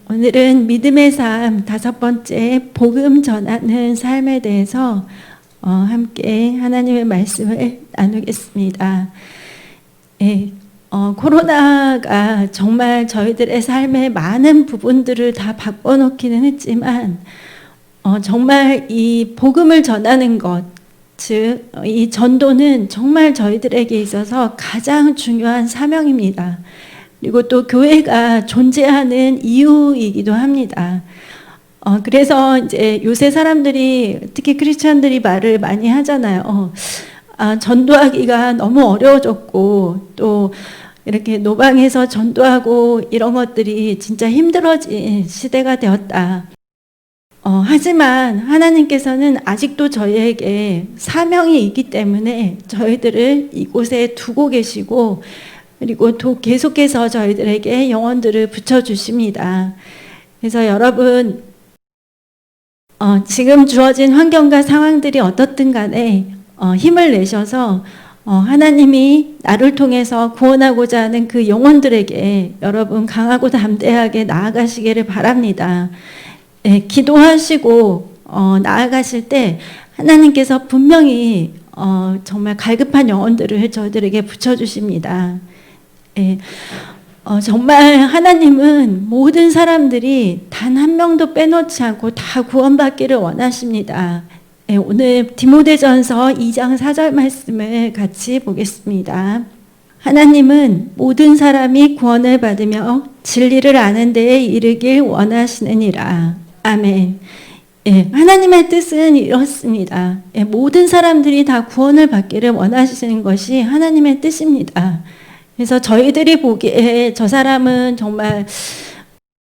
오늘은 믿음의 삶 5번째 복음 전하는 삶에 대해서 함께 하나님의 말씀을 나누겠습니다. 코로나가 정말 저희들의 삶의 많은 부분들을 다 바꿔놓기는 했지만 정말 이 복음을 전하는 것, 즉 이 전도는 정말 저희들에게 있어서 가장 중요한 사명입니다. 그리고 또 교회가 존재하는 이유이기도 합니다. 그래서 이제 요새 사람들이, 특히 크리스찬들이 말을 많이 하잖아요. 전도하기가 너무 어려워졌고, 또 이렇게 노방에서 전도하고 이런 것들이 진짜 힘들어진 시대가 되었다. 하지만 하나님께서는 아직도 저희에게 사명이 있기 때문에 저희들을 이곳에 두고 계시고, 그리고 또 계속해서 저희들에게 영혼들을 붙여주십니다. 그래서 여러분, 지금 주어진 환경과 상황들이 어떻든 간에 힘을 내셔서 하나님이 나를 통해서 구원하고자 하는 그 영혼들에게 여러분 강하고 담대하게 나아가시기를 바랍니다. 기도하시고 나아가실 때 하나님께서 분명히 정말 갈급한 영혼들을 저희들에게 붙여주십니다. 정말 하나님은 모든 사람들이 단 한 명도 빼놓지 않고 다 구원받기를 원하십니다. 오늘 디모데전서 2장 4절 말씀을 같이 보겠습니다. 하나님은 모든 사람이 구원을 받으며 진리를 아는 데에 이르길 원하시느니라. 아멘. 하나님의 뜻은 이렇습니다. 모든 사람들이 다 구원을 받기를 원하시는 것이 하나님의 뜻입니다. 그래서 저희들이 보기에 저 사람은 정말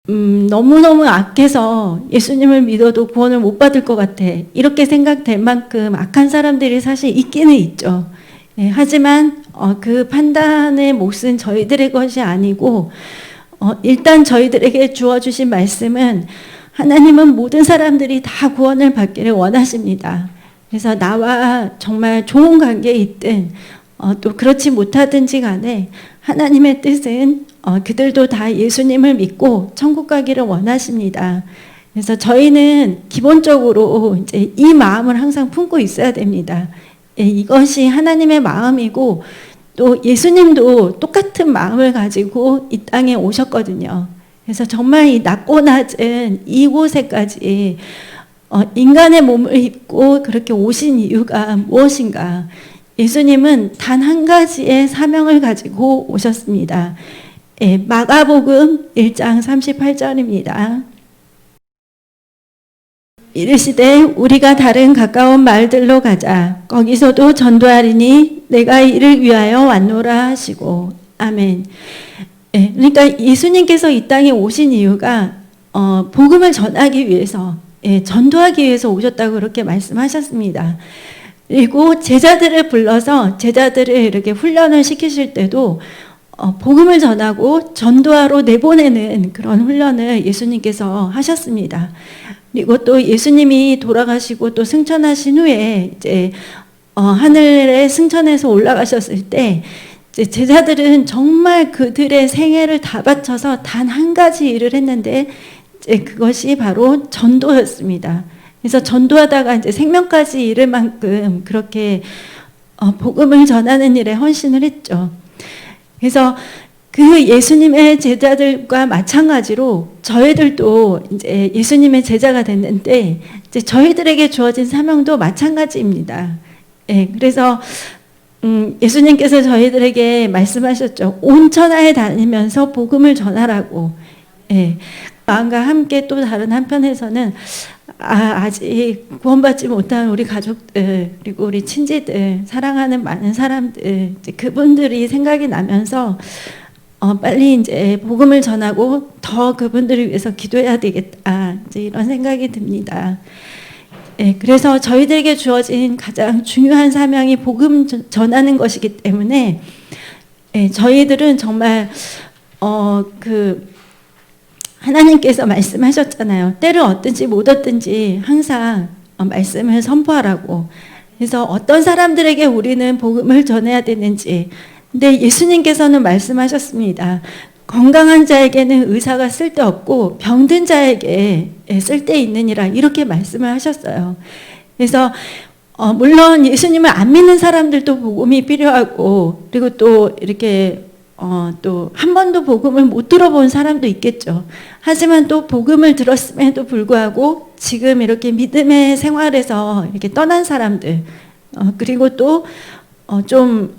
너무너무 악해서 예수님을 믿어도 구원을 못 받을 것 같아, 이렇게 생각될 만큼 악한 사람들이 사실 있기는 있죠. 하지만 그 판단의 몫은 저희들의 것이 아니고 일단 저희들에게 주어주신 말씀은 하나님은 모든 사람들이 다 구원을 받기를 원하십니다. 그래서 나와 정말 좋은 관계에 있든 또 그렇지 못하든지 간에 하나님의 뜻은 그들도 다 예수님을 믿고 천국 가기를 원하십니다. 그래서 저희는 기본적으로 이제 이 마음을 항상 품고 있어야 됩니다. 이것이 하나님의 마음이고 또 예수님도 똑같은 마음을 가지고 이 땅에 오셨거든요. 그래서 정말 이 낮고 낮은 이곳에까지 인간의 몸을 입고 그렇게 오신 이유가 무엇인가? 예수님은 단 한 가지의 사명을 가지고 오셨습니다. 마가복음 1장 38절입니다. 이르시되 우리가 다른 가까운 마을들로 가자. 거기서도 전도하리니 내가 이를 위하여 왔노라 하시고. 아멘. 그러니까 예수님께서 이 땅에 오신 이유가 복음을 전하기 위해서, 전도하기 위해서 오셨다고 그렇게 말씀하셨습니다. 그리고 제자들을 불러서 제자들을 이렇게 훈련을 시키실 때도 복음을 전하고 전도하러 내보내는 그런 훈련을 예수님께서 하셨습니다. 그리고 또 예수님이 돌아가시고 또 승천하신 후에 이제 하늘에 승천해서 올라가셨을 때 이제 제자들은 정말 그들의 생애를 다 바쳐서 단 한 가지 일을 했는데 이제 그것이 바로 전도였습니다. 그래서 전도하다가 이제 생명까지 잃을 만큼 그렇게 복음을 전하는 일에 헌신을 했죠. 그래서 그 예수님의 제자들과 마찬가지로 저희들도 이제 예수님의 제자가 됐는데 이제 저희들에게 주어진 사명도 마찬가지입니다. 그래서 예수님께서 저희들에게 말씀하셨죠. 온 천하에 다니면서 복음을 전하라고. 마음과 함께 또 다른 한편에서는 아직 구원받지 못한 우리 가족들, 그리고 우리 친지들, 사랑하는 많은 사람들, 이제 그분들이 생각이 나면서 빨리 이제 복음을 전하고 더 그분들을 위해서 기도해야 되겠다, 이제 이런 생각이 듭니다. 그래서 저희들에게 주어진 가장 중요한 사명이 복음 전하는 것이기 때문에 저희들은 정말 하나님께서 말씀하셨잖아요. 때를 얻든지 못 얻든지 항상 말씀을 선포하라고. 그래서 어떤 사람들에게 우리는 복음을 전해야 되는지. 근데 예수님께서는 말씀하셨습니다. 건강한 자에게는 의사가 쓸데없고 병든 자에게 쓸데있느니라 이렇게 말씀을 하셨어요. 그래서 물론 예수님을 안 믿는 사람들도 복음이 필요하고 그리고 또 이렇게 또 한 번도 복음을 못 들어본 사람도 있겠죠. 하지만 또 복음을 들었음에도 불구하고 지금 이렇게 믿음의 생활에서 이렇게 떠난 사람들 그리고 또 좀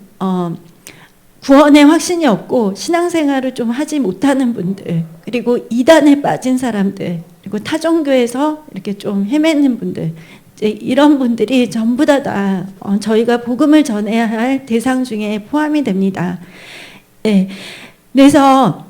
구원의 확신이 없고 신앙생활을 좀 하지 못하는 분들 그리고 이단에 빠진 사람들 그리고 타종교에서 이렇게 좀 헤매는 분들 이런 분들이 전부 다 저희가 복음을 전해야 할 대상 중에 포함이 됩니다. 네. 그래서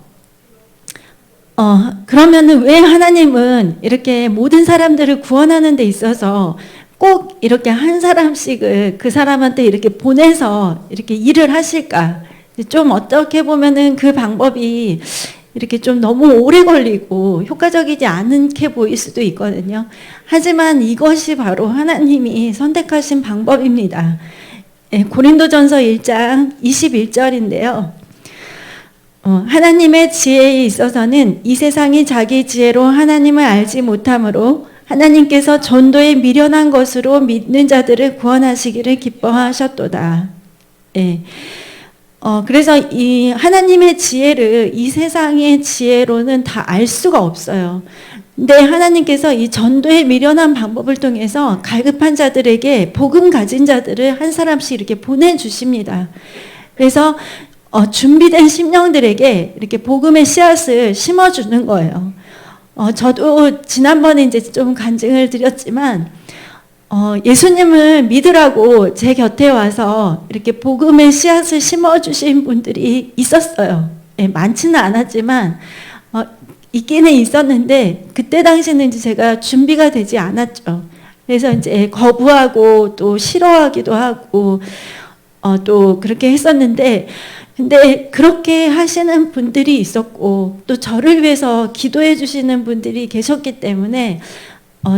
그러면은 왜 하나님은 이렇게 모든 사람들을 구원하는 데 있어서 꼭 이렇게 한 사람씩을 그 사람한테 이렇게 보내서 이렇게 일을 하실까? 좀 어떻게 보면은 그 방법이 이렇게 좀 너무 오래 걸리고 효과적이지 않게 보일 수도 있거든요. 하지만 이것이 바로 하나님이 선택하신 방법입니다. 고린도전서 1장 21절인데요. 하나님의 지혜에 있어서는 이 세상이 자기 지혜로 하나님을 알지 못하므로 하나님께서 전도에 미련한 것으로 믿는 자들을 구원하시기를 기뻐하셨도다. 예. 그래서 이 하나님의 지혜를 이 세상의 지혜로는 다 알 수가 없어요. 근데 하나님께서 이 전도에 미련한 방법을 통해서 갈급한 자들에게 복음 가진 자들을 한 사람씩 이렇게 보내주십니다. 그래서 준비된 심령들에게 이렇게 복음의 씨앗을 심어주는 거예요. 저도 지난번에 이제 좀 간증을 드렸지만, 예수님을 믿으라고 제 곁에 와서 이렇게 복음의 씨앗을 심어주신 분들이 있었어요. 예, 많지는 않았지만, 있기는 있었는데, 그때 당시는 이제 제가 준비가 되지 않았죠. 그래서 이제 거부하고 또 싫어하기도 하고, 또 그렇게 했었는데, 근데 그렇게 하시는 분들이 있었고 또 저를 위해서 기도해 주시는 분들이 계셨기 때문에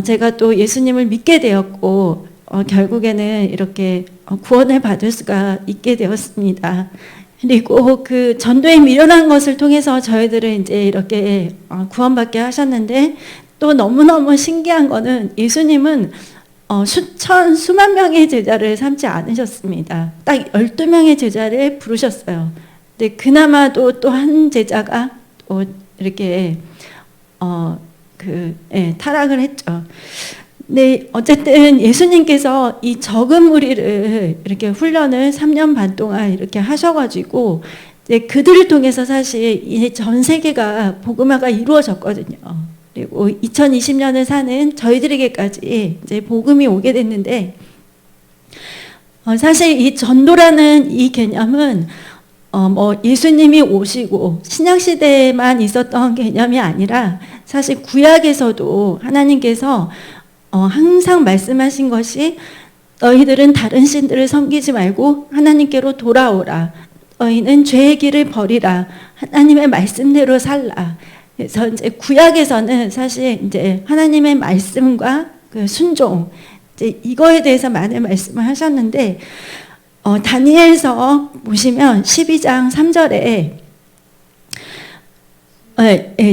제가 또 예수님을 믿게 되었고 결국에는 이렇게 구원을 받을 수가 있게 되었습니다. 그리고 그 전도에 미련한 것을 통해서 저희들은 이제 이렇게 구원받게 하셨는데 또 너무너무 신기한 거는 예수님은 수만 명의 제자를 삼지 않으셨습니다. 딱 12명의 제자를 부르셨어요. 근데 그나마도 또 한 제자가 또 이렇게 타락을 했죠. 근데 어쨌든 예수님께서 이 적은 무리를 이렇게 훈련을 3년 반 동안 이렇게 하셔가지고 이제 그들을 통해서 사실 이 전 세계가 복음화가 이루어졌거든요. 그리고 2020년을 사는 저희들에게까지 이제 복음이 오게 됐는데, 사실 이 전도라는 이 개념은, 예수님이 오시고 신약시대에만 있었던 개념이 아니라 사실 구약에서도 하나님께서 항상 말씀하신 것이 너희들은 다른 신들을 섬기지 말고 하나님께로 돌아오라. 너희는 죄의 길을 버리라. 하나님의 말씀대로 살라. 그래서 이제 구약에서는 사실 이제 하나님의 말씀과 그 순종 이제 이거에 대해서 많은 말씀을 하셨는데 다니엘서 보시면 12장 3절에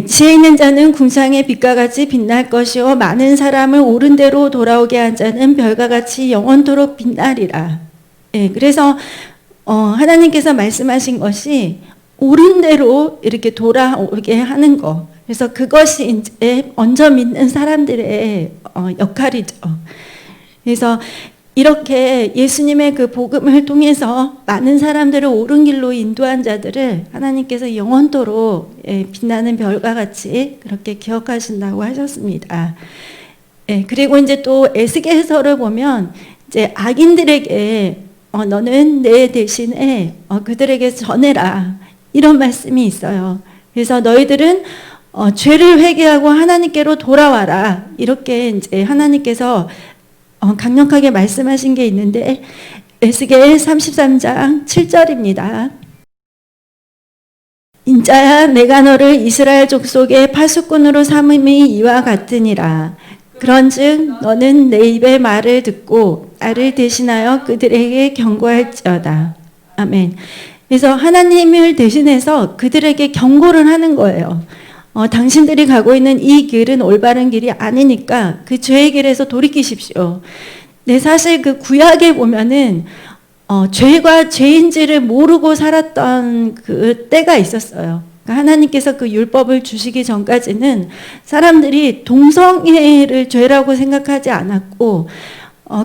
지혜 있는 자는 궁창의 빛과 같이 빛날 것이요 많은 사람을 옳은 대로 돌아오게 한 자는 별과 같이 영원토록 빛나리라. 그래서 하나님께서 말씀하신 것이 옳은 대로 이렇게 돌아오게 하는 거. 그래서 그것이 이제 먼저 믿는 사람들의 역할이죠. 그래서 이렇게 예수님의 그 복음을 통해서 많은 사람들을 옳은 길로 인도한 자들을 하나님께서 영원토록 빛나는 별과 같이 그렇게 기억하신다고 하셨습니다. 그리고 이제 또 에스겔서를 보면 이제 악인들에게 너는 내 대신에 그들에게 전해라. 이런 말씀이 있어요. 그래서 너희들은 죄를 회개하고 하나님께로 돌아와라. 이렇게 이제 하나님께서 강력하게 말씀하신 게 있는데 에스겔 33장 7절입니다. 인자야 내가 너를 이스라엘 족속의 파수꾼으로 삼음이 이와 같으니라. 그런즉 너는 내 입의 말을 듣고 나를 대신하여 그들에게 경고할지어다. 아멘. 그래서 하나님을 대신해서 그들에게 경고를 하는 거예요. 당신들이 가고 있는 이 길은 올바른 길이 아니니까 그 죄의 길에서 돌이키십시오. 네, 사실 그 구약에 보면은 죄가 죄인지를 모르고 살았던 그 때가 있었어요. 그러니까 하나님께서 그 율법을 주시기 전까지는 사람들이 동성애를 죄라고 생각하지 않았고,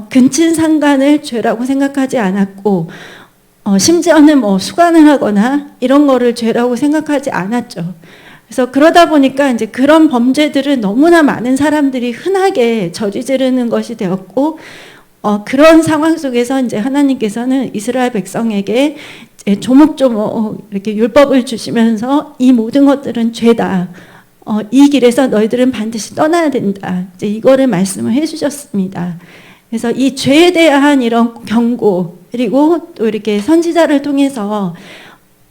근친상간을 죄라고 생각하지 않았고, 심지어는 뭐 수간을 하거나 이런 거를 죄라고 생각하지 않았죠. 그래서 그러다 보니까 이제 그런 범죄들을 너무나 많은 사람들이 흔하게 저지르는 것이 되었고, 그런 상황 속에서 이제 하나님께서는 이스라엘 백성에게 이제 조목조목 이렇게 율법을 주시면서 이 모든 것들은 죄다. 이 길에서 너희들은 반드시 떠나야 된다. 이제 이거를 말씀을 해주셨습니다. 그래서 이 죄에 대한 이런 경고, 그리고 또 이렇게 선지자를 통해서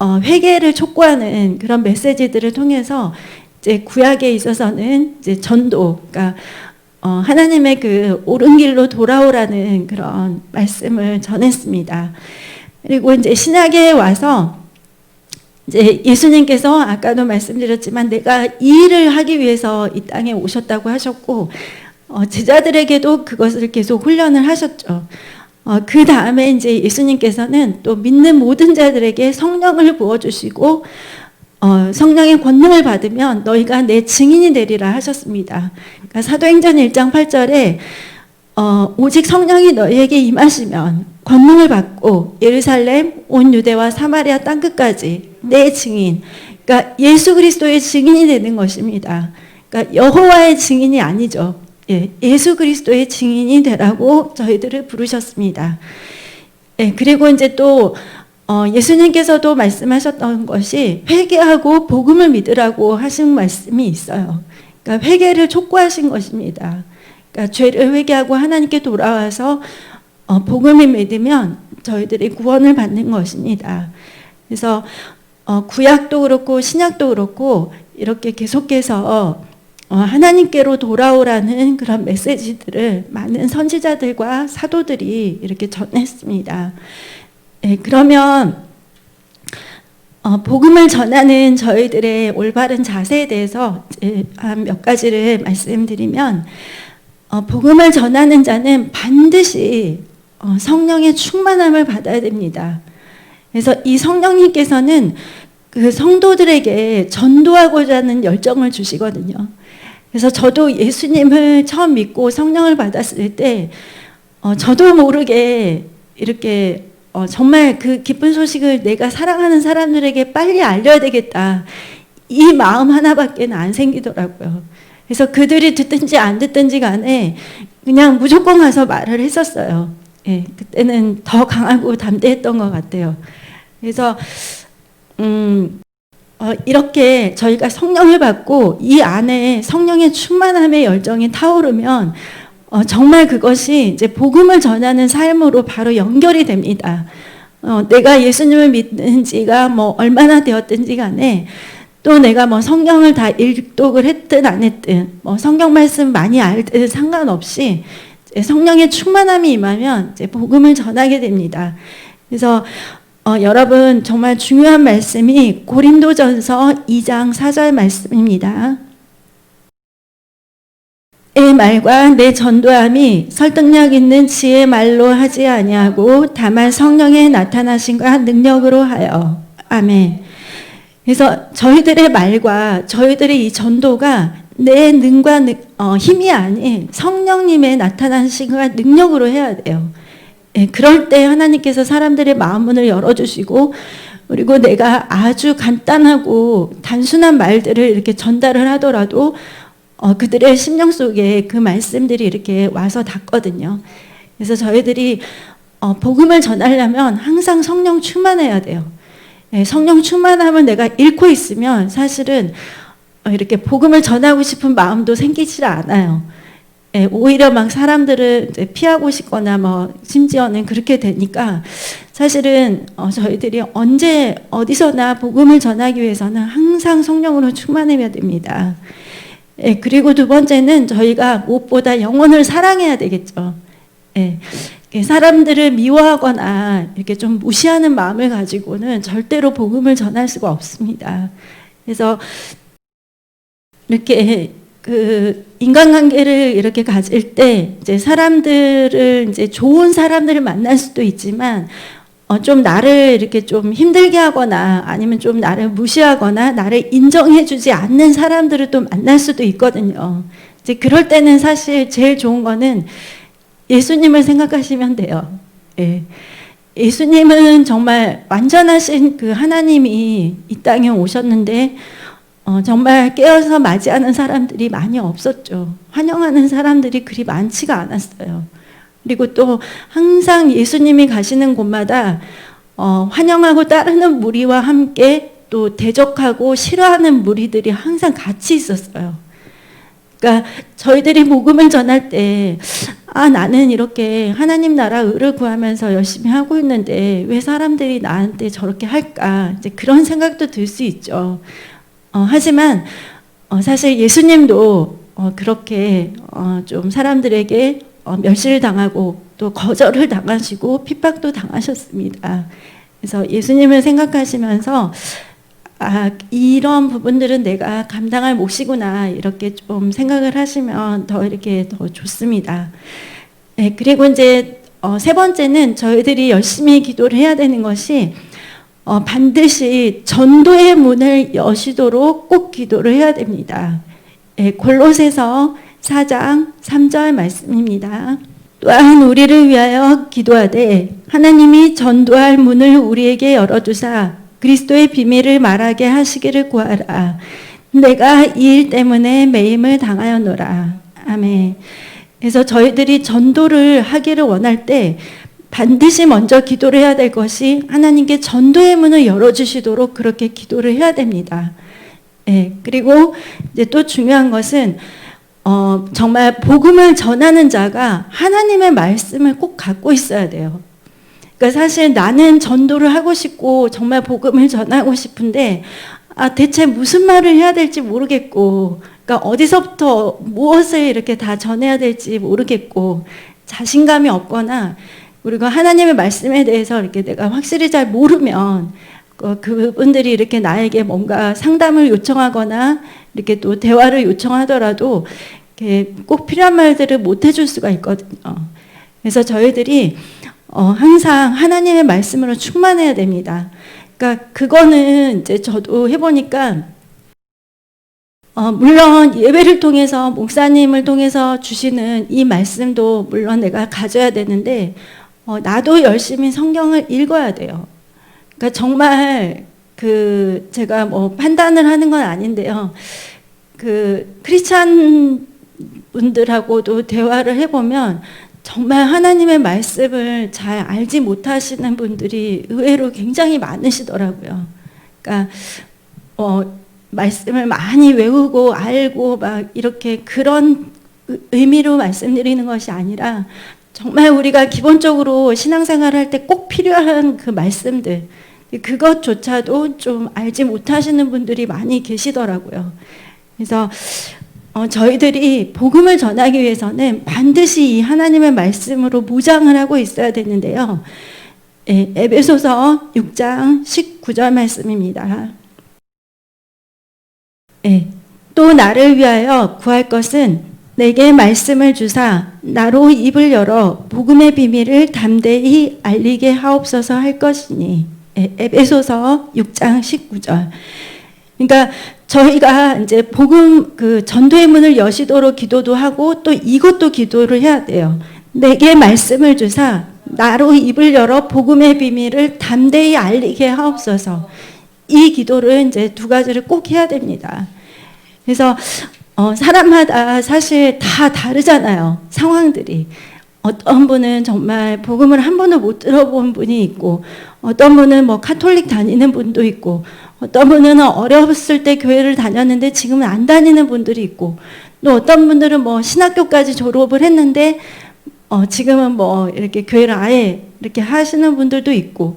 회개를 촉구하는 그런 메시지들을 통해서 이제 구약에 있어서는 이제 전도, 그러니까 하나님의 그 옳은 길로 돌아오라는 그런 말씀을 전했습니다. 그리고 이제 신약에 와서 이제 예수님께서 아까도 말씀드렸지만 내가 이 일을 하기 위해서 이 땅에 오셨다고 하셨고, 제자들에게도 그것을 계속 훈련을 하셨죠. 그 다음에 이제 예수님께서는 또 믿는 모든 자들에게 성령을 부어주시고, 성령의 권능을 받으면 너희가 내 증인이 되리라 하셨습니다. 그러니까 사도행전 1장 8절에 오직 성령이 너희에게 임하시면 권능을 받고 예루살렘 온 유대와 사마리아 땅끝까지 내 증인, 그러니까 예수 그리스도의 증인이 되는 것입니다. 그러니까 여호와의 증인이 아니죠. 예수 그리스도의 증인이 되라고 저희들을 부르셨습니다. 그리고 이제 또 예수님께서도 말씀하셨던 것이 회개하고 복음을 믿으라고 하신 말씀이 있어요. 그러니까 회개를 촉구하신 것입니다. 그러니까 죄를 회개하고 하나님께 돌아와서 복음을 믿으면 저희들이 구원을 받는 것입니다. 그래서 구약도 그렇고 신약도 그렇고 이렇게 계속해서 하나님께로 돌아오라는 그런 메시지들을 많은 선지자들과 사도들이 이렇게 전했습니다. 그러면 복음을 전하는 저희들의 올바른 자세에 대해서 한 몇 가지를 말씀드리면, 복음을 전하는 자는 반드시 성령의 충만함을 받아야 됩니다. 그래서 이 성령님께서는 그 성도들에게 전도하고자 하는 열정을 주시거든요. 그래서 저도 예수님을 처음 믿고 성령을 받았을 때 저도 모르게 이렇게 정말 그 기쁜 소식을 내가 사랑하는 사람들에게 빨리 알려야 되겠다. 이 마음 하나밖에 안 생기더라고요. 그래서 그들이 듣든지 안 듣든지 간에 그냥 무조건 가서 말을 했었어요. 그때는 더 강하고 담대했던 것 같아요. 그래서 이렇게 저희가 성령을 받고 이 안에 성령의 충만함의 열정이 타오르면 정말 그것이 이제 복음을 전하는 삶으로 바로 연결이 됩니다. 내가 예수님을 믿는 지가 뭐 얼마나 되었든지 간에 또 내가 뭐 성경을 다 읽독을 했든 안 했든 뭐 성경 말씀 많이 알든 상관없이 성령의 충만함이 임하면 이제 복음을 전하게 됩니다. 그래서 여러분 정말 중요한 말씀이 고린도전서 2장 4절 말씀입니다. 내 말과 내 전도함이 설득력 있는 지혜 말로 하지 아니하고 다만 성령의 나타나심과 능력으로 하여. 아멘. 그래서 저희들의 말과 저희들의 이 전도가 내 능과 힘이 아닌 성령님의 나타나심과 능력으로 해야 돼요. 그럴 때 하나님께서 사람들의 마음문을 열어주시고, 그리고 내가 아주 간단하고 단순한 말들을 이렇게 전달을 하더라도 그들의 심령 속에 그 말씀들이 이렇게 와서 닿거든요. 그래서 저희들이 복음을 전하려면 항상 성령 충만해야 돼요. 성령 충만함을 내가 잃고 있으면 사실은 이렇게 복음을 전하고 싶은 마음도 생기지 않아요. 오히려 막 사람들을 피하고 싶거나 뭐 심지어는 그렇게 되니까 사실은 저희들이 언제 어디서나 복음을 전하기 위해서는 항상 성령으로 충만해야 됩니다. 그리고 두 번째는 저희가 무엇보다 영혼을 사랑해야 되겠죠. 사람들을 미워하거나 이렇게 좀 무시하는 마음을 가지고는 절대로 복음을 전할 수가 없습니다. 그래서 이렇게 그 인간관계를 이렇게 가질 때 이제 사람들을 이제 좋은 사람들을 만날 수도 있지만 좀 나를 이렇게 좀 힘들게 하거나 아니면 좀 나를 무시하거나 나를 인정해주지 않는 사람들을 또 만날 수도 있거든요. 이제 그럴 때는 사실 제일 좋은 거는 예수님을 생각하시면 돼요. 예. 예수님은 정말 완전하신 그 하나님이 이 땅에 오셨는데 정말 깨어서 맞이하는 사람들이 많이 없었죠. 환영하는 사람들이 그리 많지가 않았어요. 그리고 또 항상 예수님이 가시는 곳마다 환영하고 따르는 무리와 함께 또 대적하고 싫어하는 무리들이 항상 같이 있었어요. 그러니까 저희들이 복음을 전할 때 나는 이렇게 하나님 나라 의를 구하면서 열심히 하고 있는데 왜 사람들이 나한테 저렇게 할까? 이제 그런 생각도 들 수 있죠. 하지만 사실 예수님도 그렇게 좀 사람들에게 멸시를 당하고 또 거절을 당하시고 핍박도 당하셨습니다. 그래서 예수님을 생각하시면서 이런 부분들은 내가 감당할 몫이구나 이렇게 좀 생각을 하시면 더 이렇게 더 좋습니다. 네, 그리고 이제 세 번째는 저희들이 열심히 기도를 해야 되는 것이 반드시 전도의 문을 여시도록 꼭 기도를 해야 됩니다. 네, 골로새서 4장 3절 말씀입니다. 또한 우리를 위하여 기도하되 하나님이 전도할 문을 우리에게 열어주사 그리스도의 비밀을 말하게 하시기를 구하라. 내가 이 일 때문에 매임을 당하였노라. 아멘. 그래서 저희들이 전도를 하기를 원할 때 반드시 먼저 기도를 해야 될 것이 하나님께 전도의 문을 열어주시도록 그렇게 기도를 해야 됩니다. 네, 그리고 이제 또 중요한 것은 정말 복음을 전하는 자가 하나님의 말씀을 꼭 갖고 있어야 돼요. 그러니까 사실 나는 전도를 하고 싶고 정말 복음을 전하고 싶은데 대체 무슨 말을 해야 될지 모르겠고 그러니까 어디서부터 무엇을 이렇게 다 전해야 될지 모르겠고 자신감이 없거나 그리고 하나님의 말씀에 대해서 이렇게 내가 확실히 잘 모르면 그분들이 이렇게 나에게 뭔가 상담을 요청하거나 이렇게 또 대화를 요청하더라도 이렇게 꼭 필요한 말들을 못 해줄 수가 있거든요. 그래서 저희들이 항상 하나님의 말씀으로 충만해야 됩니다. 그러니까 그거는 이제 저도 해보니까 물론 예배를 통해서 목사님을 통해서 주시는 이 말씀도 물론 내가 가져야 되는데 나도 열심히 성경을 읽어야 돼요. 그러니까 정말 제가 뭐 판단을 하는 건 아닌데요. 크리스찬 분들하고도 대화를 해보면 정말 하나님의 말씀을 잘 알지 못하시는 분들이 의외로 굉장히 많으시더라고요. 그러니까 말씀을 많이 외우고 알고 막 이렇게 그런 의미로 말씀드리는 것이 아니라 정말 우리가 기본적으로 신앙생활을 할 때 꼭 필요한 그 말씀들 그것조차도 좀 알지 못하시는 분들이 많이 계시더라고요. 그래서 저희들이 복음을 전하기 위해서는 반드시 이 하나님의 말씀으로 무장을 하고 있어야 되는데요. 에베소서 6장 19절 말씀입니다. 또 나를 위하여 구할 것은 내게 말씀을 주사 나로 입을 열어 복음의 비밀을 담대히 알리게 하옵소서 할 것이니. 에베소서 6장 19절. 그러니까 저희가 이제 복음 전도의 문을 여시도록 기도도 하고 또 이것도 기도를 해야 돼요. 내게 말씀을 주사 나로 입을 열어 복음의 비밀을 담대히 알리게 하옵소서. 이 기도를 이제 두 가지를 꼭 해야 됩니다. 그래서 사람마다 사실 다 다르잖아요. 상황들이. 어떤 분은 정말 복음을 한 번도 못 들어본 분이 있고 어떤 분은 뭐 카톨릭 다니는 분도 있고 어떤 분은 어렸을 때 교회를 다녔는데 지금은 안 다니는 분들이 있고 또 어떤 분들은 뭐 신학교까지 졸업을 했는데 지금은 뭐 이렇게 교회를 아예 이렇게 하시는 분들도 있고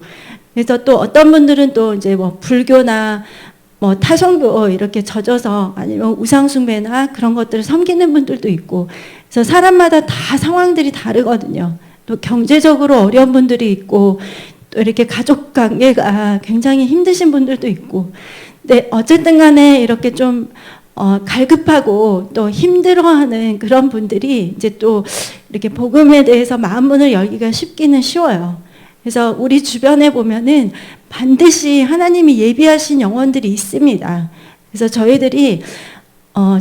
그래서 또 어떤 분들은 또 이제 뭐 불교나 뭐 타성교 이렇게 젖어서 아니면 우상숭배나 그런 것들을 섬기는 분들도 있고 그래서 사람마다 다 상황들이 다르거든요. 또 경제적으로 어려운 분들이 있고 또 이렇게 가족 관계가 굉장히 힘드신 분들도 있고, 근데 어쨌든 간에 이렇게 좀 갈급하고 또 힘들어하는 그런 분들이 이제 또 이렇게 복음에 대해서 마음 문을 열기가 쉽기는 쉬워요. 그래서 우리 주변에 보면은 반드시 하나님이 예비하신 영혼들이 있습니다. 그래서 저희들이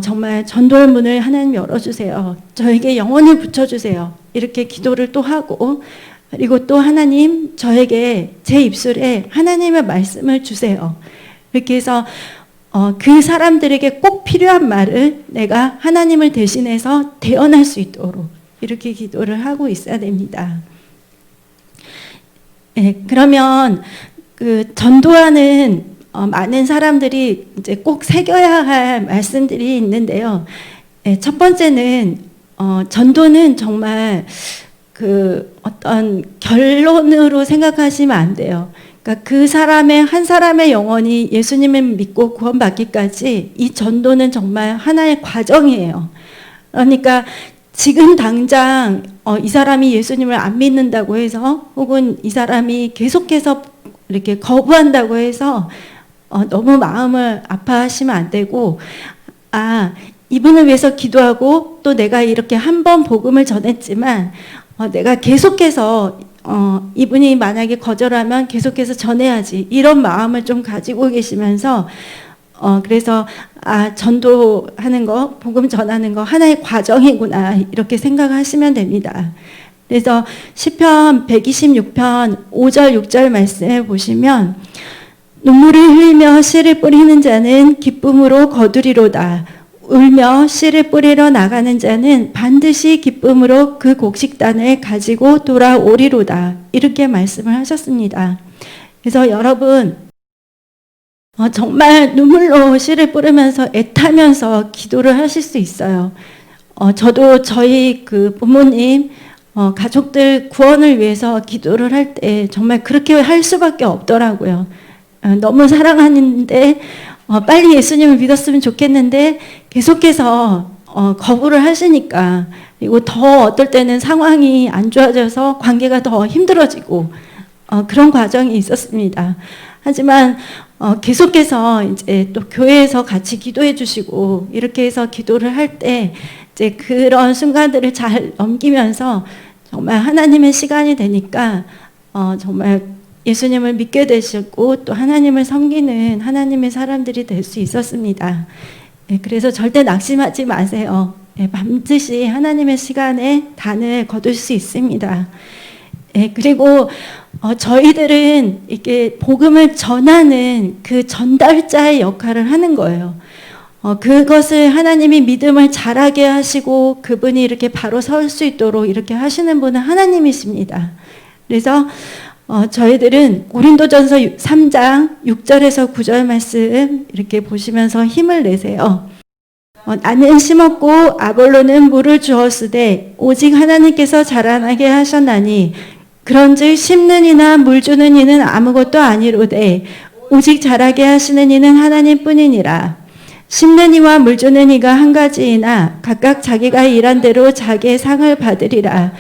정말 전도의 문을 하나님 열어주세요. 저에게 영혼을 붙여주세요. 이렇게 기도를 또 하고, 그리고 또 하나님 저에게 제 입술에 하나님의 말씀을 주세요. 이렇게 해서 그 사람들에게 꼭 필요한 말을 내가 하나님을 대신해서 대언할 수 있도록 이렇게 기도를 하고 있어야 됩니다. 네, 그러면 그 전도하는 많은 사람들이 이제 꼭 새겨야 할 말씀들이 있는데요. 네, 첫 번째는 전도는 정말 그 어떤 결론으로 생각하시면 안 돼요. 그러니까 그 사람의 한 사람의 영혼이 예수님을 믿고 구원받기까지 이 전도는 정말 하나의 과정이에요. 그러니까 지금 당장 이 사람이 예수님을 안 믿는다고 해서, 혹은 이 사람이 계속해서 이렇게 거부한다고 해서 너무 마음을 아파하시면 안 되고, 이분을 위해서 기도하고 또 내가 이렇게 한 번 복음을 전했지만 내가 계속해서 이분이 만약에 거절하면 계속해서 전해야지, 이런 마음을 좀 가지고 계시면서 그래서 전도하는 거, 복음 전하는 거 하나의 과정이구나, 이렇게 생각하시면 됩니다. 그래서 시편 126편 5절 6절 말씀에 보시면, 눈물을 흘리며 씨를 뿌리는 자는 기쁨으로 거두리로다. 울며 씨를 뿌리러 나가는 자는 반드시 기쁨으로 그 곡식단을 가지고 돌아오리로다. 이렇게 말씀을 하셨습니다. 그래서 여러분 정말 눈물로 씨를 뿌리면서 애타면서 기도를 하실 수 있어요. 저도 저희 그 부모님 가족들 구원을 위해서 기도를 할 때 정말 그렇게 할 수밖에 없더라고요. 너무 사랑하는데 빨리 예수님을 믿었으면 좋겠는데 계속해서 거부를 하시니까, 그리고 더 어떨 때는 상황이 안 좋아져서 관계가 더 힘들어지고 그런 과정이 있었습니다. 하지만 계속해서 이제 또 교회에서 같이 기도해 주시고 이렇게 해서 기도를 할 때 이제 그런 순간들을 잘 넘기면서 정말 하나님의 시간이 되니까 정말 예수님을 믿게 되시고 또 하나님을 섬기는 하나님의 사람들이 될 수 있었습니다. 그래서 절대 낙심하지 마세요. 반드시 하나님의 시간에 단을 거둘 수 있습니다. 그리고 저희들은 이렇게 복음을 전하는 그 전달자의 역할을 하는 거예요. 그것을 하나님이 믿음을 자라게 하시고 그분이 이렇게 바로 설 수 있도록 이렇게 하시는 분은 하나님이십니다. 그래서 저희들은 고린도전서 3장 6절에서 9절 말씀 이렇게 보시면서 힘을 내세요. 나는 심었고 아볼로는 물을 주었으되 오직 하나님께서 자라나게 하셨나니 그런즉 심는 이나 물 주는 이는 아무것도 아니로되 오직 자라게 하시는 이는 하나님뿐이니라. 심는 이와 물 주는 이가 한 가지이나 각각 자기가 일한 대로 자기의 상을 받으리라.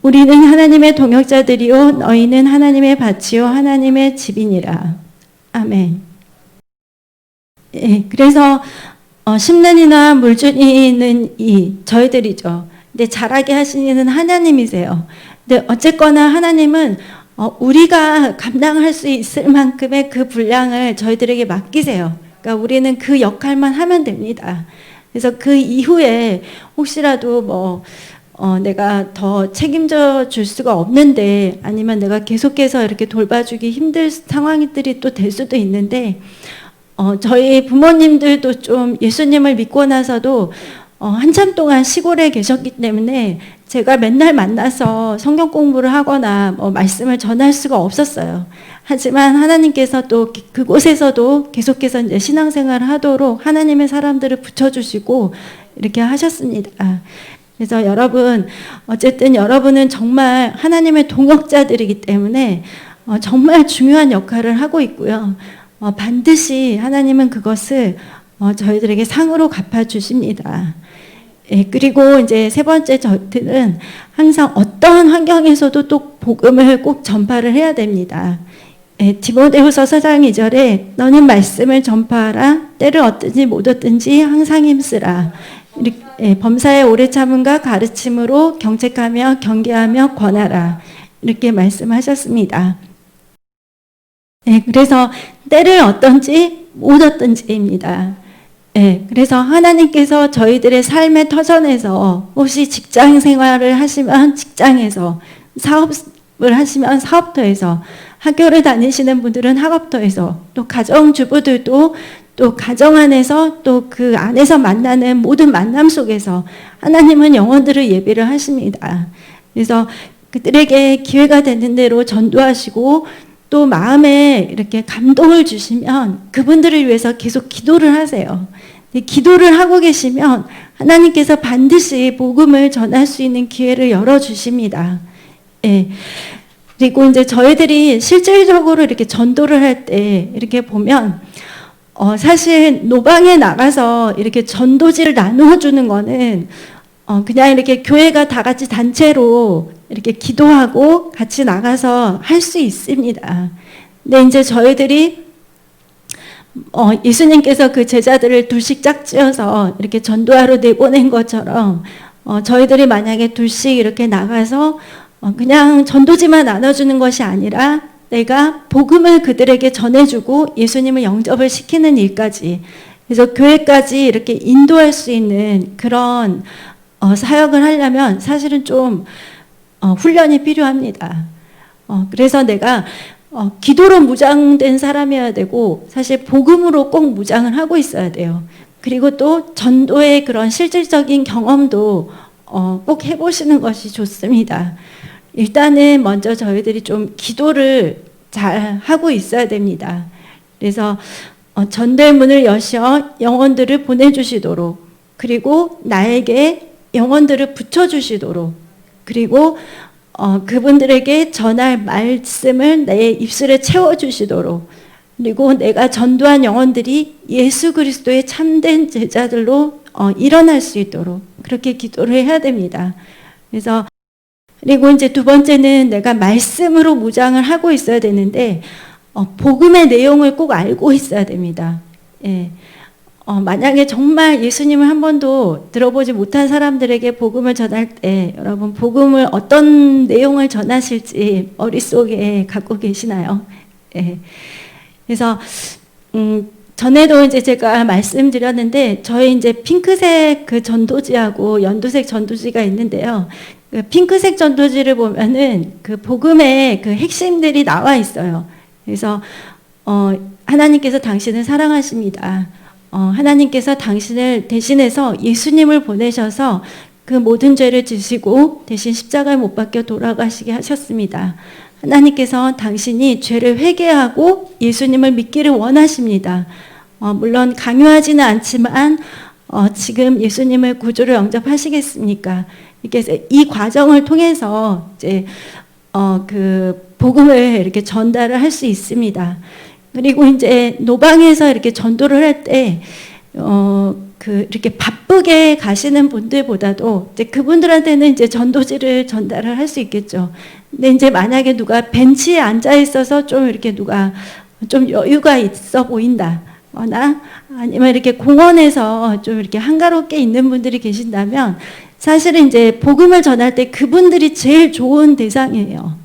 우리는 하나님의 동역자들이요 너희는 하나님의 밭이요 하나님의 집이니라. 아멘. 그래서 심는 이나 물 주는 이는 저희들이죠. 근데 자라게 하시는 이는 하나님이세요. 근데 어쨌거나 하나님은 우리가 감당할 수 있을 만큼의 그 분량을 저희들에게 맡기세요. 그러니까 우리는 그 역할만 하면 됩니다. 그래서 그 이후에 혹시라도 내가 더 책임져 줄 수가 없는데, 아니면 내가 계속해서 이렇게 돌봐주기 힘들 상황들이 또 될 수도 있는데, 저희 부모님들도 좀 예수님을 믿고 나서도 한참 동안 시골에 계셨기 때문에 제가 맨날 만나서 성경 공부를 하거나 말씀을 전할 수가 없었어요. 하지만 하나님께서 또 그곳에서도 계속해서 이제 신앙생활을 하도록 하나님의 사람들을 붙여주시고 이렇게 하셨습니다. 그래서 여러분, 어쨌든 여러분은 정말 하나님의 동역자들이기 때문에 정말 중요한 역할을 하고 있고요. 반드시 하나님은 그것을 저희들에게 상으로 갚아주십니다. 예, 그리고 이제 세 번째 저트는 항상 어떠한 환경에서도 또 복음을 꼭 전파를 해야 됩니다. 예, 디모데후서 4장 2절에 너는 말씀을 전파하라. 때를 얻든지 못 얻든지 항상 힘쓰라. 이렇게, 예, 범사의 오래 참음과 가르침으로 경책하며 경계하며 권하라. 이렇게 말씀하셨습니다. 예, 그래서 때를 얻든지 못 얻든지입니다. 예, 그래서 하나님께서 저희들의 삶의 터전에서 혹시 직장 생활을 하시면 직장에서, 사업을 하시면 사업터에서, 학교를 다니시는 분들은 학업터에서, 또 가정주부들도 또 가정 안에서 또 그 안에서 만나는 모든 만남 속에서 하나님은 영혼들을 예비를 하십니다. 그래서 그들에게 기회가 되는 대로 전도하시고 또 마음에 이렇게 감동을 주시면 그분들을 위해서 계속 기도를 하세요. 기도를 하고 계시면 하나님께서 반드시 복음을 전할 수 있는 기회를 열어주십니다. 예. 그리고 이제 저희들이 실질적으로 이렇게 전도를 할 때 이렇게 보면 사실 노방에 나가서 이렇게 전도지를 나누어 주는 거는 그냥 이렇게 교회가 다 같이 단체로 이렇게 기도하고 같이 나가서 할 수 있습니다. 근데 이제 저희들이 예수님께서 그 제자들을 둘씩 짝지어서 이렇게 전도하러 내보낸 것처럼 저희들이 만약에 둘씩 이렇게 나가서 그냥 전도지만 나눠주는 것이 아니라 내가 복음을 그들에게 전해주고 예수님을 영접을 시키는 일까지, 그래서 교회까지 이렇게 인도할 수 있는 그런 사역을 하려면 사실은 좀 훈련이 필요합니다. 그래서 내가 기도로 무장된 사람이어야 되고 사실 복음으로 꼭 무장을 하고 있어야 돼요. 그리고 또 전도의 그런 실질적인 경험도 꼭 해보시는 것이 좋습니다. 일단은 먼저 저희들이 좀 기도를 잘 하고 있어야 됩니다. 그래서 전도의 문을 여셔 영혼들을 보내주시도록, 그리고 나에게 영혼들을 붙여주시도록, 그리고 그분들에게 전할 말씀을 내 입술에 채워주시도록, 그리고 내가 전도한 영혼들이 예수 그리스도의 참된 제자들로 일어날 수 있도록 그렇게 기도를 해야 됩니다. 그래서 그리고 이제 두 번째는 내가 말씀으로 무장을 하고 있어야 되는데 복음의 내용을 꼭 알고 있어야 됩니다. 예. 만약에 정말 예수님을 한 번도 들어보지 못한 사람들에게 복음을 전할 때 여러분 복음을 어떤 내용을 전하실지 머릿속에 갖고 계시나요? 예. 그래서 전에도 이제 제가 말씀드렸는데 저희 이제 핑크색 그 전도지하고 연두색 전도지가 있는데요. 그 핑크색 전도지를 보면은 그 복음의 그 핵심들이 나와 있어요. 그래서 하나님께서 당신을 사랑하십니다. 하나님께서 당신을 대신해서 예수님을 보내셔서 그 모든 죄를 지시고 대신 십자가에 못 박혀 돌아가시게 하셨습니다. 하나님께서 당신이 죄를 회개하고 예수님을 믿기를 원하십니다. 물론 강요하지는 않지만 지금 예수님을 구주로 영접하시겠습니까? 이렇게 이 과정을 통해서 이제 그 복음을 이렇게 전달을 할 수 있습니다. 그리고 이제 노방에서 이렇게 전도를 할 때 이렇게 바쁘게 가시는 분들보다도 이제 그분들한테는 이제 전도지를 전달을 할 수 있겠죠. 근데 이제 만약에 누가 벤치에 앉아 있어서 좀 이렇게 누가 좀 여유가 있어 보인다거나 아니면 이렇게 공원에서 좀 이렇게 한가롭게 있는 분들이 계신다면 사실은 이제 복음을 전할 때 그분들이 제일 좋은 대상이에요.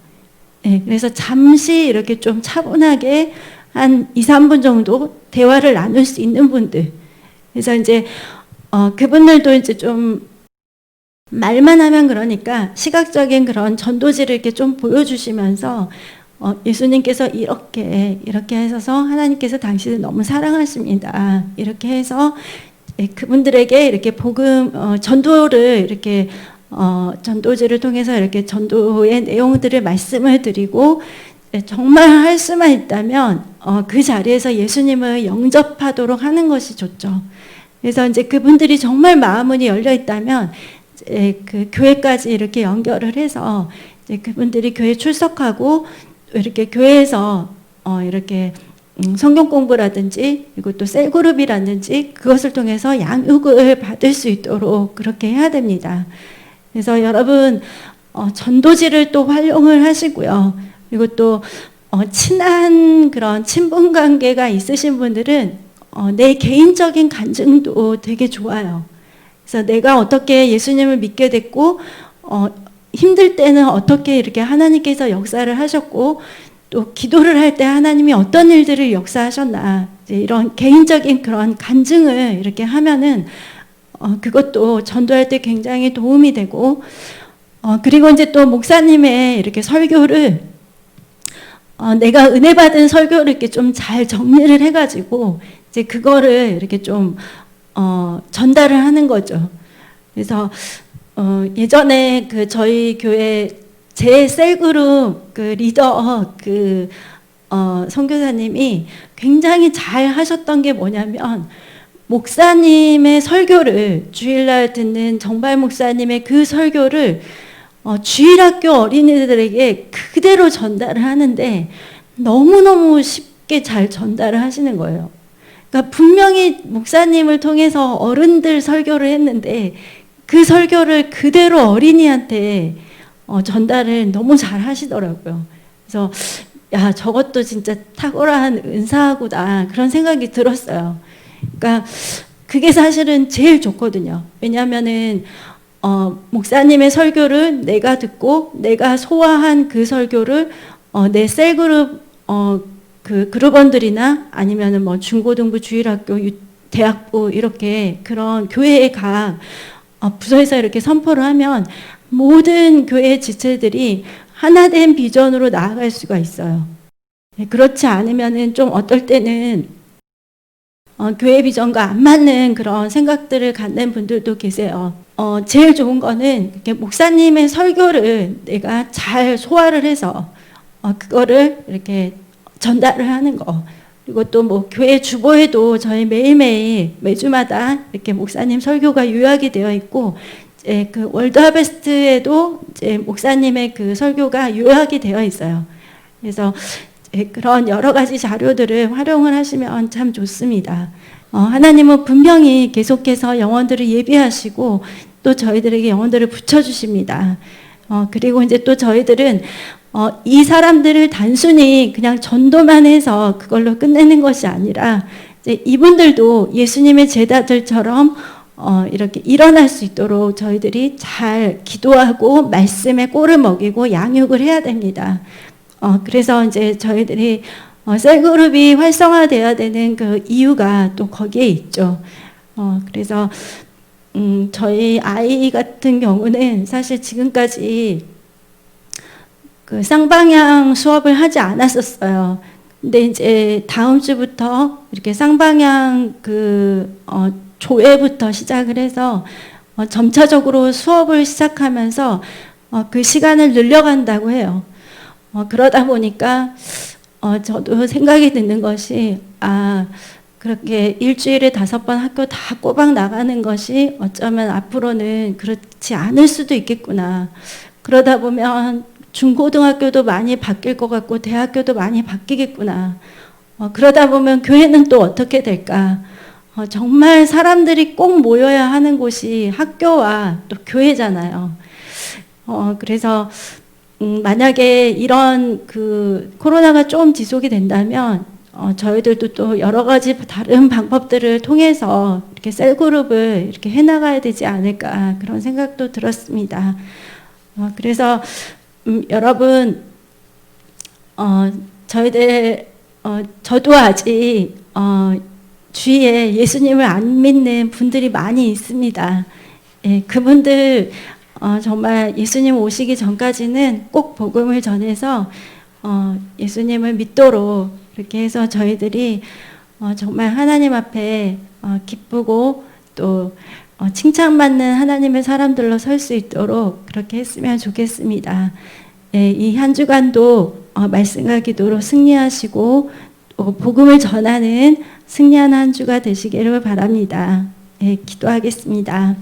네, 그래서 잠시 이렇게 좀 차분하게 한 2, 3분 정도 대화를 나눌 수 있는 분들. 그래서 이제 그분들도 이제 좀 말만 하면 그러니까 시각적인 그런 전도지를 이렇게 좀 보여주시면서 예수님께서 이렇게 하셔서 하나님께서 당신을 너무 사랑하십니다. 이렇게 해서 그분들에게 이렇게 복음 전도를 이렇게 전도지를 통해서 이렇게 전도의 내용들을 말씀을 드리고 정말 할 수만 있다면 그 자리에서 예수님을 영접하도록 하는 것이 좋죠. 그래서 이제 그분들이 정말 마음문이 열려 있다면 이제 그 교회까지 이렇게 연결을 해서 이제 그분들이 교회 출석하고 이렇게 교회에서 이렇게 성경 공부라든지 그리고 또 셀그룹이라든지 그것을 통해서 양육을 받을 수 있도록 그렇게 해야 됩니다. 그래서 여러분 전도지를 또 활용을 하시고요. 그리고 또 친한 그런 친분 관계가 있으신 분들은 내 개인적인 간증도 되게 좋아요. 그래서 내가 어떻게 예수님을 믿게 됐고 힘들 때는 어떻게 이렇게 하나님께서 역사를 하셨고 또 기도를 할 때 하나님이 어떤 일들을 역사하셨나 이제 이런 개인적인 그런 간증을 이렇게 하면은 그것도 전도할 때 굉장히 도움이 되고 그리고 이제 또 목사님의 이렇게 설교를 내가 은혜 받은 설교를 이렇게 좀 잘 정리를 해가지고 이제 그거를 이렇게 좀 전달을 하는 거죠. 그래서 예전에 그 저희 교회 제 셀그룹 그 리더 그 선교사님이 굉장히 잘 하셨던 게 뭐냐면 목사님의 설교를 주일날 듣는 정발 목사님의 그 설교를 주일학교 어린이들에게 그대로 전달을 하는데 너무너무 쉽게 잘 전달을 하시는 거예요. 그러니까 분명히 목사님을 통해서 어른들 설교를 했는데 그 설교를 그대로 어린이한테 전달을 너무 잘 하시더라고요. 그래서 야, 저것도 진짜 탁월한 은사구나 그런 생각이 들었어요. 그러니까 그게 사실은 제일 좋거든요. 왜냐하면은 목사님의 설교를 내가 듣고 내가 소화한 그 설교를 내 셀그룹 그 그룹원들이나 아니면은 뭐 중고등부 주일학교 대학부 이렇게 그런 교회에 가 부서에서 이렇게 선포를 하면 모든 교회 지체들이 하나된 비전으로 나아갈 수가 있어요. 그렇지 않으면은 좀 어떨 때는 교회 비전과 안 맞는 그런 생각들을 갖는 분들도 계세요. 제일 좋은 거는 이렇게 목사님의 설교를 내가 잘 소화를 해서 그거를 이렇게 전달을 하는 거. 그리고 또 뭐 교회 주보에도 저희 매일매일 매주마다 이렇게 목사님 설교가 요약이 되어 있고 이제 그 월드 하베스트에도 이제 목사님의 그 설교가 요약이 되어 있어요. 그래서 그런 여러 가지 자료들을 활용을 하시면 참 좋습니다. 하나님은 분명히 계속해서 영혼들을 예비하시고 또 저희들에게 영혼들을 붙여주십니다. 그리고 이제 또 저희들은 이 사람들을 단순히 그냥 전도만 해서 그걸로 끝내는 것이 아니라 이제 이분들도 예수님의 제자들처럼 이렇게 일어날 수 있도록 저희들이 잘 기도하고 말씀에 꼴을 먹이고 양육을 해야 됩니다. 그래서 이제 저희들이 셀그룹이 활성화되어야 되는 그 이유가 또 거기에 있죠. 그래서 저희 아이 같은 경우는 사실 지금까지 그 쌍방향 수업을 하지 않았었어요. 근데 이제 다음 주부터 이렇게 쌍방향 그 조회부터 시작을 해서 점차적으로 수업을 시작하면서 그 시간을 늘려간다고 해요. 그러다 보니까 저도 생각이 드는 것이 그렇게 일주일에 5번 학교 다 꼬박 나가는 것이 어쩌면 앞으로는 그렇지 않을 수도 있겠구나. 그러다 보면 중고등학교도 많이 바뀔 것 같고 대학교도 많이 바뀌겠구나. 그러다 보면 교회는 또 어떻게 될까? 정말 사람들이 꼭 모여야 하는 곳이 학교와 또 교회잖아요. 그래서 만약에 이런 그 코로나가 좀 지속이 된다면 저희들도 또 여러 가지 다른 방법들을 통해서 이렇게 셀그룹을 이렇게 해나가야 되지 않을까 그런 생각도 들었습니다. 그래서 여러분 저희들 저도 아직 주위에 예수님을 안 믿는 분들이 많이 있습니다. 예, 그분들 정말 예수님 오시기 전까지는 꼭 복음을 전해서 예수님을 믿도록 이렇게 해서 저희들이 정말 하나님 앞에 기쁘고 또 칭찬받는 하나님의 사람들로 설 수 있도록 그렇게 했으면 좋겠습니다. 예, 이 한 주간도 말씀과 기도로 승리하시고 또 복음을 전하는 승리하는 한 주가 되시기를 바랍니다. 예, 기도하겠습니다.